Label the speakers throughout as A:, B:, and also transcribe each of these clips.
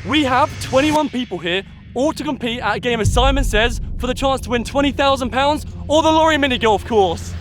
A: We have 21 people here, all to compete at a game, as Simon says, for the chance to win £20,000 or the lorry mini golf course.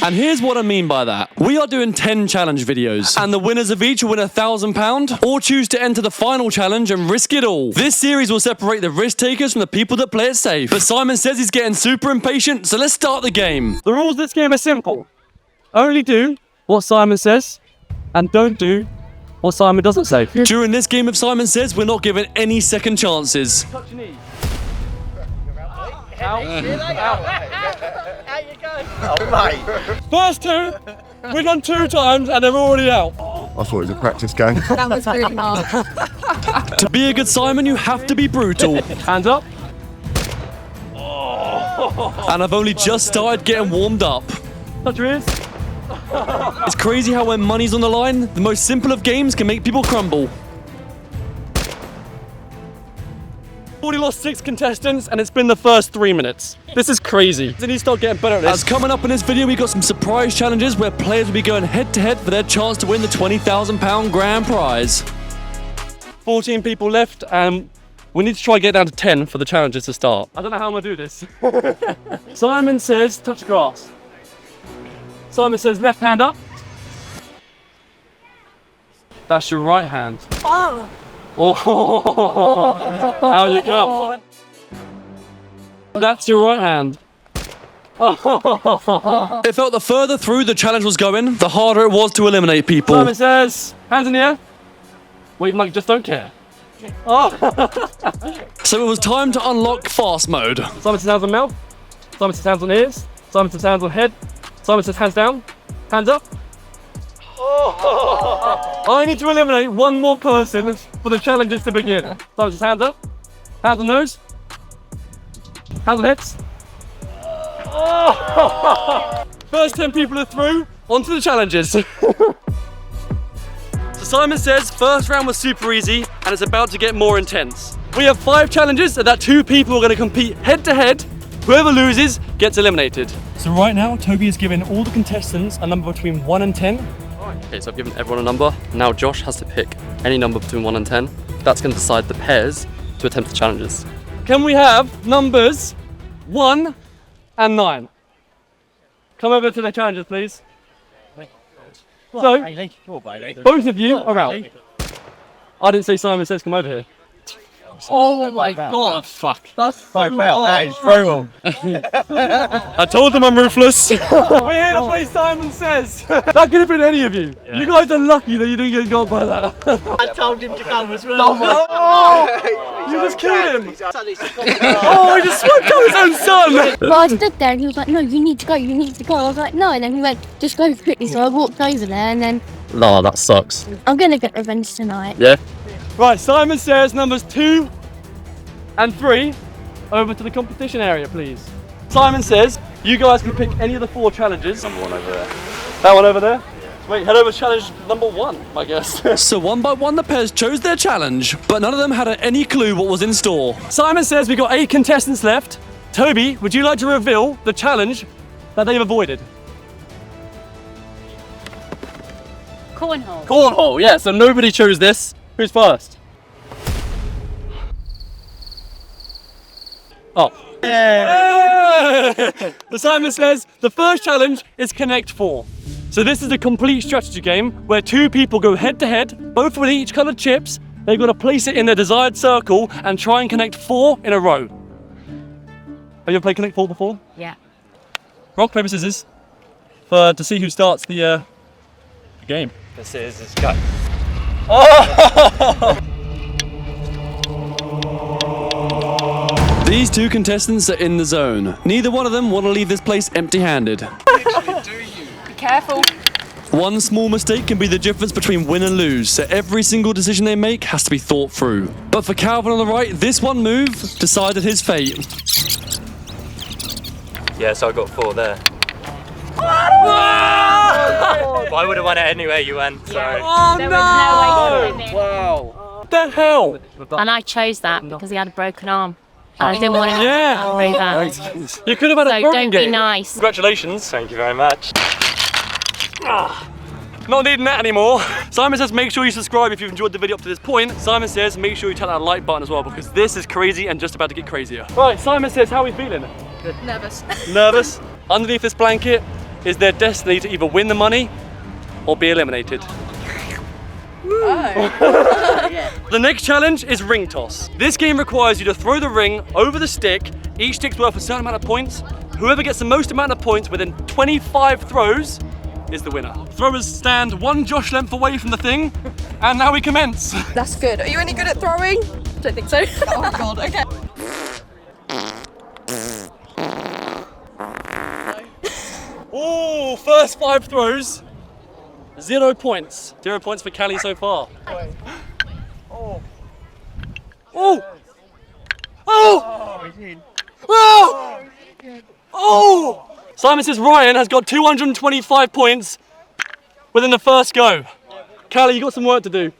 A: And here's what I mean by that. We are doing 10 challenge videos, and the winners of each will win £1,000 or choose to enter the final challenge and risk it all. This series will separate the risk takers from the people that play it safe. But Simon says he's getting super impatient, so let's start the game. The rules of this game are simple. Only do what Simon says, and don't do what Simon doesn't say. During this game, if Simon says, we're not giving any second chances. Touch your knees. Out. Out you go. Oh, mate. First two, we've done 2 times and they're already out.
B: I thought it was a practice game.
C: That was really hard.
A: To be a good Simon, you have to be brutal. Hands up. And I've only just started getting warmed up. Touch your ears. It's crazy how when money's on the line, the most simple of games can make people crumble. Already lost 6 contestants and it's been the first 3 minutes. This is crazy. They need to start getting better at this. As coming up in this video, we got some surprise challenges where players will be going head to head for their chance to win the £20,000 grand prize. 14 people left and we need to try and get down to 10 for the challenges to start. I don't know how I'm gonna do this. Simon says touch grass. Simon says left hand up. That's your right hand. Oh! Oh, how you go? That's your right hand. It felt the further through the challenge was going, the harder it was to eliminate people. Simon says, hands in the air. Wait, Mike, just don't care. Oh. So it was time to unlock fast mode. Simon says hands on mouth. Simon says hands on ears. Simon says hands on head. Simon says hands down. Hands up. Oh. I need to eliminate one more person for the challenges to begin. So just hands up, hands on nose, hands on heads. Oh. First 10 people are through, onto the challenges. So Simon says first round was super easy and it's about to get more intense. We have 5 challenges and that 2 people are going to compete head to head. Whoever loses gets eliminated. So right now, Toby is giving all the contestants a number between 1 and 10. Okay, so I've given everyone a number. Now Josh has to pick any number between 1 and 10. That's going to decide the pairs to attempt the challenges. Can we have numbers 1 and 9? Come over to the challenges, please. So, both of you are out. I didn't say Simon says come over here.
C: Oh my god.
A: Fuck.
C: That's so well. That is brutal.
A: I told them I'm ruthless. We're here to play Simon Says. That could have been any of you. Yeah. You guys are lucky that you didn't get got by that.
C: I told him to come as well.
A: Oh, you just killed him. Oh, he just swept out his own son.
D: Well, I stood there and he was like, no, you need to go, you need to go. I was like, no, and then he went, just go quickly. So I walked over there and then...
A: No, that sucks.
D: I'm going to get revenge tonight.
A: Yeah? Right, Simon Says numbers 2 and 3 over to the competition area, please. Simon Says you guys can pick any of the 4 challenges. Number 1 over there. That one over there? Wait, head over to challenge number 1, I guess. So one by one the pairs chose their challenge, but none of them had any clue what was in store. Simon Says we got 8 contestants left. Toby, would you like to reveal the challenge that they've avoided?
D: Cornhole.
A: Cornhole, yeah, so nobody chose this. Who's first? Oh. Yeah. So Simon Says the first challenge is Connect 4. So this is a complete strategy game where 2 people go head to head, both with each coloured chips. They've got to place it in their desired circle and try and connect 4 in a row. Have you ever played Connect 4 before?
D: Yeah.
A: Rock, paper, scissors. To see who starts the game.
E: This is go.
A: Oh! These 2 contestants are in the zone. Neither one of them want to leave this place empty-handed.
C: Be careful.
A: One small mistake can be the difference between win and lose, so every single decision they make has to be thought through. But for Calvin on the right, this one move decided his fate.
E: Yeah, so I got 4 there. But I would have won it anyway, you went, so...
A: Oh,
D: There was no way to win it.
A: Wow. What the hell?
F: And I chose that because he had a broken arm. And I didn't want to do that.
A: You could have had a
F: So
A: broken
F: don't
A: game.
F: be nice.
A: Congratulations.
E: Thank you very much.
A: Not needing that anymore. Simon says make sure you subscribe if you've enjoyed the video up to this point. Simon says make sure you tap that like button as well because this is crazy and just about to get crazier. Right, Simon says how are we feeling?
C: Nervous.
A: Nervous? Underneath this blanket is their destiny to either win the money or be eliminated. The next challenge is ring toss. This game requires you to throw the ring over the stick. Each stick's worth a certain amount of points. Whoever gets the most amount of points within 25 throws is the winner. Throwers stand one Josh length away from the thing, and now we commence.
C: That's good. Are you any good at throwing? Don't think so. Oh God, okay.
A: Oh, first 5 throws, 0 points. 0 points for Callie so far. Oh! Oh! Oh! Oh! Oh! Simon says Ryan has got 225 points within the first go. Callie, you got some work to do.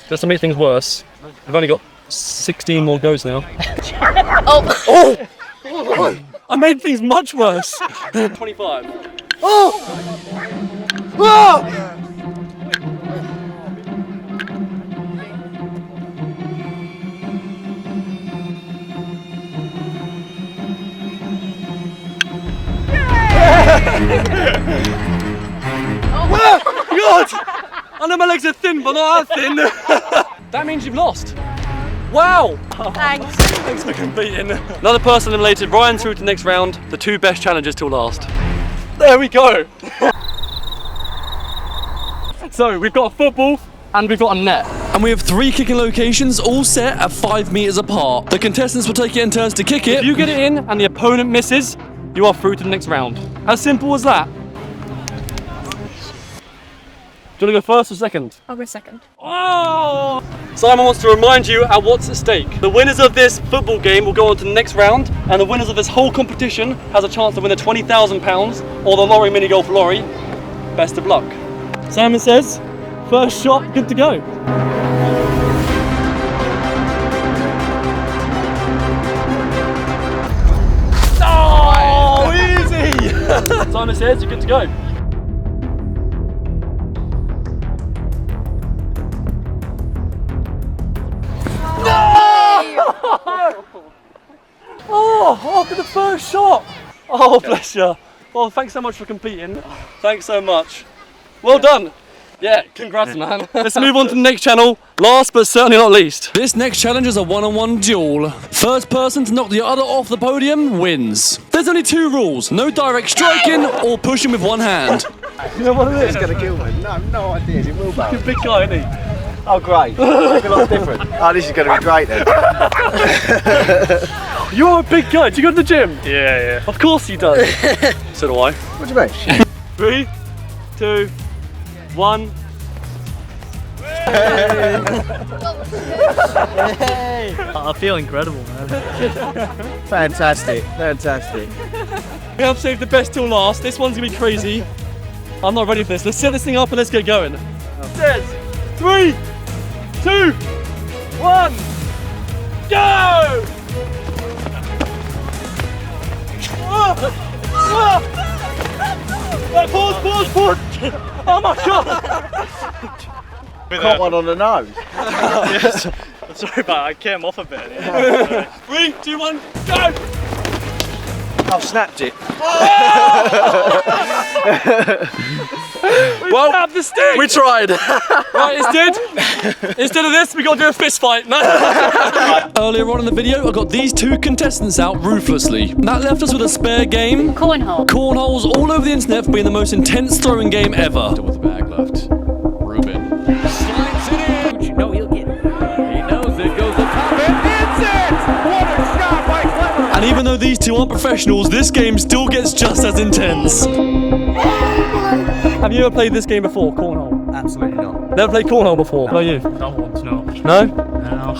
A: Just to make things worse, I've only got 16 more goes now. Oh! Oh! I made things much worse. 25. Oh! Oh! Oh God! I know my legs are thin, but not as thin. That means you've lost. Wow!
C: Thanks.
A: Thanks for competing. Another person eliminated. Ryan through to the next round. The 2 best challengers till last. There we go. So we've got a football and we've got a net. And we have 3 kicking locations all set at 5 meters apart. The contestants will take it in turns to kick it. If you get it in and the opponent misses, you are through to the next round. As simple as that. Do you want to go first or second?
C: I'll go second.
A: Oh! Simon wants to remind you at what's at stake. The winners of this football game will go on to the next round, and the winners of this whole competition has a chance to win the £20,000 or the lorry mini golf lorry. Best of luck. Simon says, first shot, good to go. Oh, easy! Simon says, you're good to go. Oh, after the first shot. Oh, bless you. Well, thanks so much for competing. Thanks so much. Well done. Yeah, congrats, man. Let's move on to the next channel. Last but certainly not least. This next challenge is a one-on-one duel. First person to knock the other off the podium wins. There's only 2 rules. No direct striking or pushing with one hand. You know what it is?
B: It's going to kill me. No, no idea. Is it wheelbarrow?
A: He's a big guy, isn't he?
B: Oh, great. It's a lot different. Oh, this is going to be great then.
A: You're a big guy. Do you go to the gym?
E: Yeah.
A: Of course he does. So do I.
B: What do you mean?
A: 3, 2, 1.
G: I feel incredible, man.
B: Fantastic. Fantastic.
A: We have saved the best till last. This one's gonna be crazy. I'm not ready for this. Let's set this thing up and let's get going. Says 3, 2, 1, go! Pause. Oh my God!
B: Got one on the nose.
G: Yes. I'm sorry, but I came off a bit.
A: 3, 2, 1, go!
B: I've snapped it.
A: Well, snapped the stick. We tried. Right, instead of this, we got to do a fist fight. No. Earlier on in the video, I got these 2 contestants out ruthlessly. That left us with a spare game.
F: Cornhole.
A: Cornholes all over the internet for being the most intense throwing game ever. With the bag left, Ruben. Slides it in. You know he'll get it. He knows it. Goes the top and hits it. What a shot by Clever. And even though these 2 aren't professionals, this game still gets just as intense. Have you ever played this game before, cornhole?
G: Absolutely not.
A: Never played cornhole before? How about you?
G: Don't want to know.
A: No?
G: No.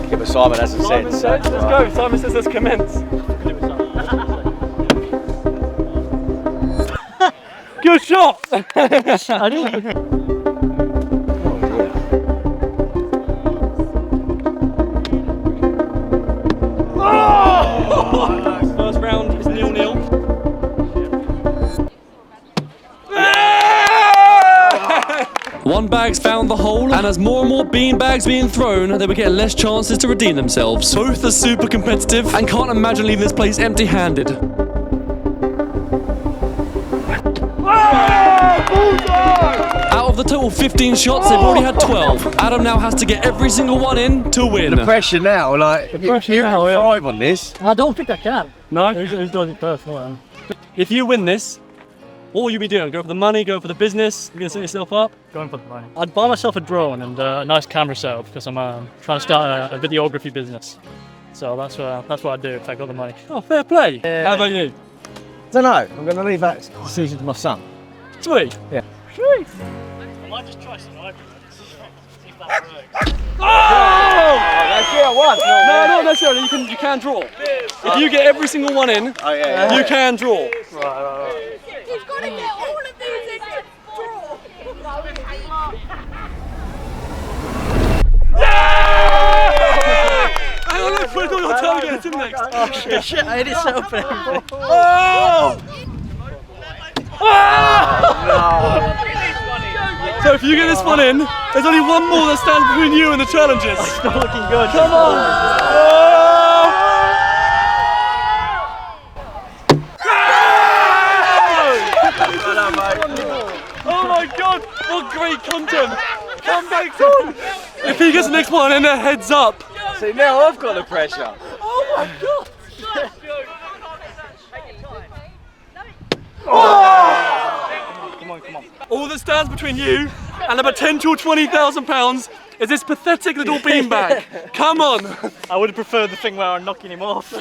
B: Yeah, but Simon hasn't
A: Simon
B: said.
A: says, let's go. Simon says, let's commence. Good shot! I didn't. First round is 0-0. scumbags found the hole, and as more and more beanbags being thrown, they were getting less chances to redeem themselves. Both are super competitive and can't imagine leaving this place empty-handed. Out of the total 15 shots, they've already had 12. Adam now has to get every single one in to win.
B: The pressure now, like, you thrive on this.
G: I don't think I can.
A: No?
G: Who's doing it first? Well,
A: If you win this, what will you be doing? Go for the money, go for the business? You're going to set yourself up?
G: going for the money. I'd buy myself a drone and a nice camera setup because I'm trying to start a videography business. So that's what I'd do if I got the money.
A: Oh, fair play. How about you?
B: Don't know. I'm going to leave that decision to my son.
A: Sweet.
B: Yeah.
A: Sweet.
G: I might just try sniping. See if that works.
A: Oh!
B: That's it, I won.
A: No, not necessarily. You can draw. If you get every single one in, you can draw.
C: You've got to get all of these in to draw.
A: Hang on, let's put it on your toe again. It's in next.
G: Oh shit! I hit it so open.
A: Oh! So if you get this one in, there's only one more that stands between you and the challenges.
G: It's not looking good.
A: Come on! Oh my god, what great content! Come back on! If he gets the next one in, a heads up.
B: See, now I've got the pressure.
A: Oh my god!
G: Come on.
A: All that stands between you and a potential £20,000 is this pathetic little beanbag. Come on!
G: I would have preferred the thing where I'm knocking him off.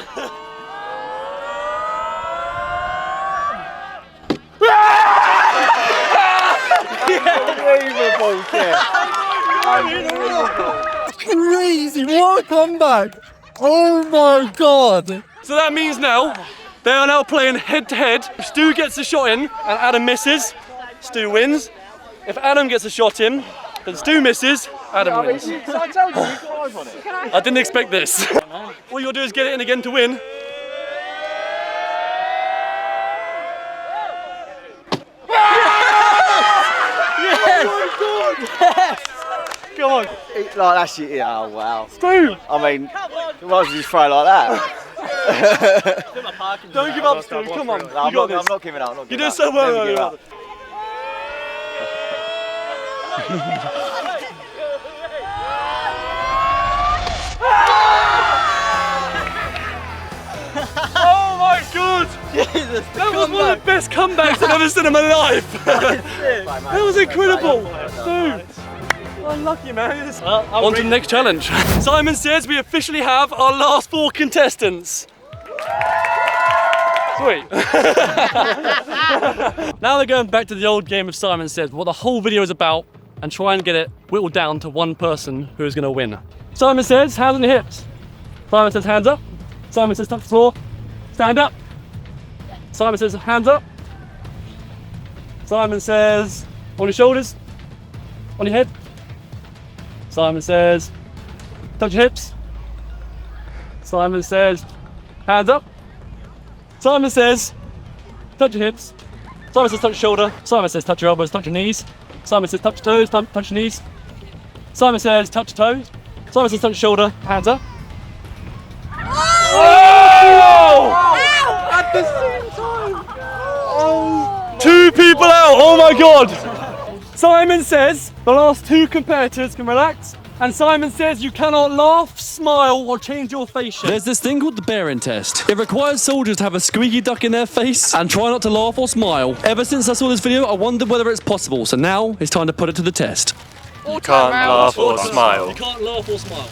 B: Unbelievable,
A: Crazy, what a comeback! Oh my god! So that means now, they are now playing head to head. If Stu gets a shot in and Adam misses, Stu wins. If Adam gets a shot in, then Stu misses, Adam wins.
B: I told you, you thrive on it.
A: I didn't expect this. All you gotta do is get it in again to win.
G: Come on.
B: Like, that's it. Yeah, oh, wow.
A: Stu!
B: I mean, you might as well just throw like that.
A: Don't give up, Stu, come on.
B: No,
A: You
B: I'm
A: got this.
B: not giving up.
A: You did so well
B: Never give
A: earlier.
B: up.
A: Oh my god!
G: Jesus,
A: That was one of the best comebacks I've ever seen in my life! That was incredible! Stu! Unlucky, man.
G: Well,
A: On to the next challenge. Simon says we officially have our last 4 contestants. Sweet. Now they're going back to the old game of Simon Says, what the whole video is about, and try and get it whittled down to one person who is going to win. Simon says, hands on your hips. Simon says, hands up. Simon says, touch the floor. Stand up. Simon says, hands up. Simon says, on your shoulders. On your head. Simon says, touch your hips. Simon says, hands up. Simon says, touch your hips. Simon says, touch your shoulder. Simon says, touch your elbows, touch your knees. Simon says, touch your toes, touch your knees. Simon says, touch your toes. Simon says, touch your shoulder, hands up. Oh! At the same time! Oh. 2 people out, oh my god! Simon says the last 2 competitors can relax, and Simon says you cannot laugh, smile, or change your face shape. There's this thing called the bearing test. It requires soldiers to have a squeaky duck in their face and try not to laugh or smile. Ever since I saw this video, I wondered whether it's possible, so now it's time to put it to the test.
E: You can't laugh or smile.
A: You can't laugh or smile.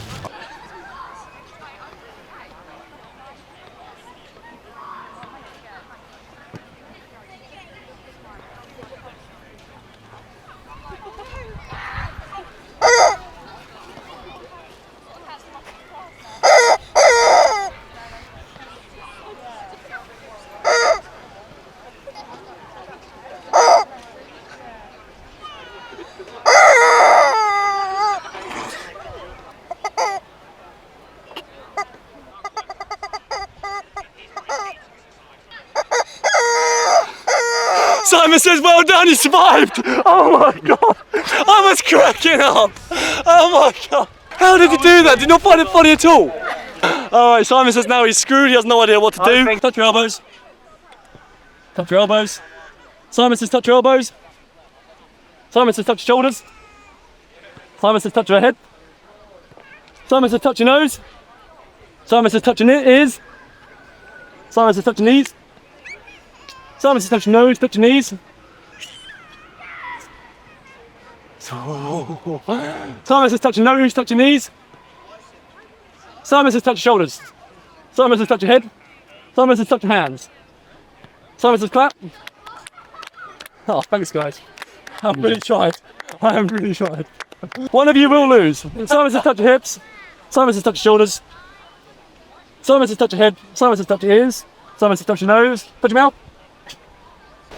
A: Simon says, well done, you survived. Oh my God. I was cracking up. Oh my God. How did you do that? Did you not find it funny at all? All right, Simon says now he's screwed. He has no idea what to do. Touch your elbows. Touch your elbows. Simon says touch your elbows. Simon says touch your shoulders. Simon says touch your head. Simon says touch your nose. Simon says touch your ears. Simon says touch your knees. Simon says touch your nose, touch your knees. Simon says touch your nose, touch your knees. Simon says touch your shoulders. Simon says touch your head. Simon says touch your hands. Simon says clap. Oh, thanks guys. I've really tried. I have really tried. One of you will lose. Simon says touch your hips. Simon says touch your shoulders. Simon says touch your head. Simon says touch your ears. Simon says touch your nose. Touch your mouth.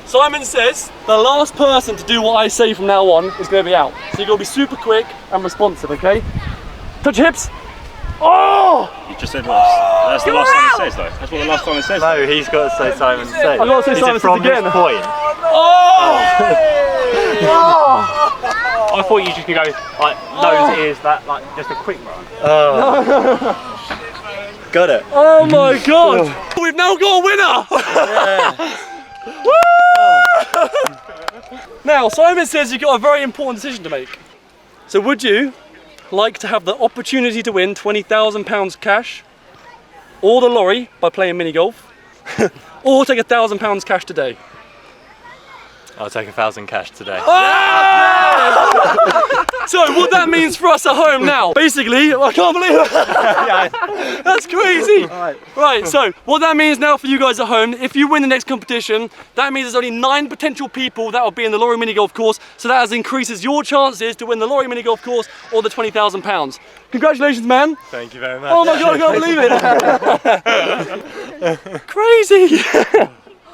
A: Simon says the last person to do what I say from now on is going to be out. So you're going to be super quick and responsive, okay? Touch your hips. Oh!
E: You just said once. That's the last time it says though. That's what the last time it says.
B: No, he's got to say Simon says.
A: I've got to say Simon says again.
B: Point?
A: Oh!
H: I thought you just could go like nose, ears, that like just a quick run.
B: Got it.
A: Oh my God! We've now got a winner! Woo! Now, Simon says you've got a very important decision to make. So would you like to have the opportunity to win £20,000 cash, or the lorry by playing mini golf, or take £1,000 cash today?
E: I'll take 1,000 cash today.
A: So what that means for us at home now, basically, I can't believe it. That's crazy. Right, so what that means now for you guys at home, if you win the next competition, that means there's only 9 potential people that will be in the lorry mini golf course, so that increases your chances to win the lorry mini golf course or the £20,000. Congratulations, man.
E: Thank you very much.
A: Oh my God, I can't believe it. Crazy.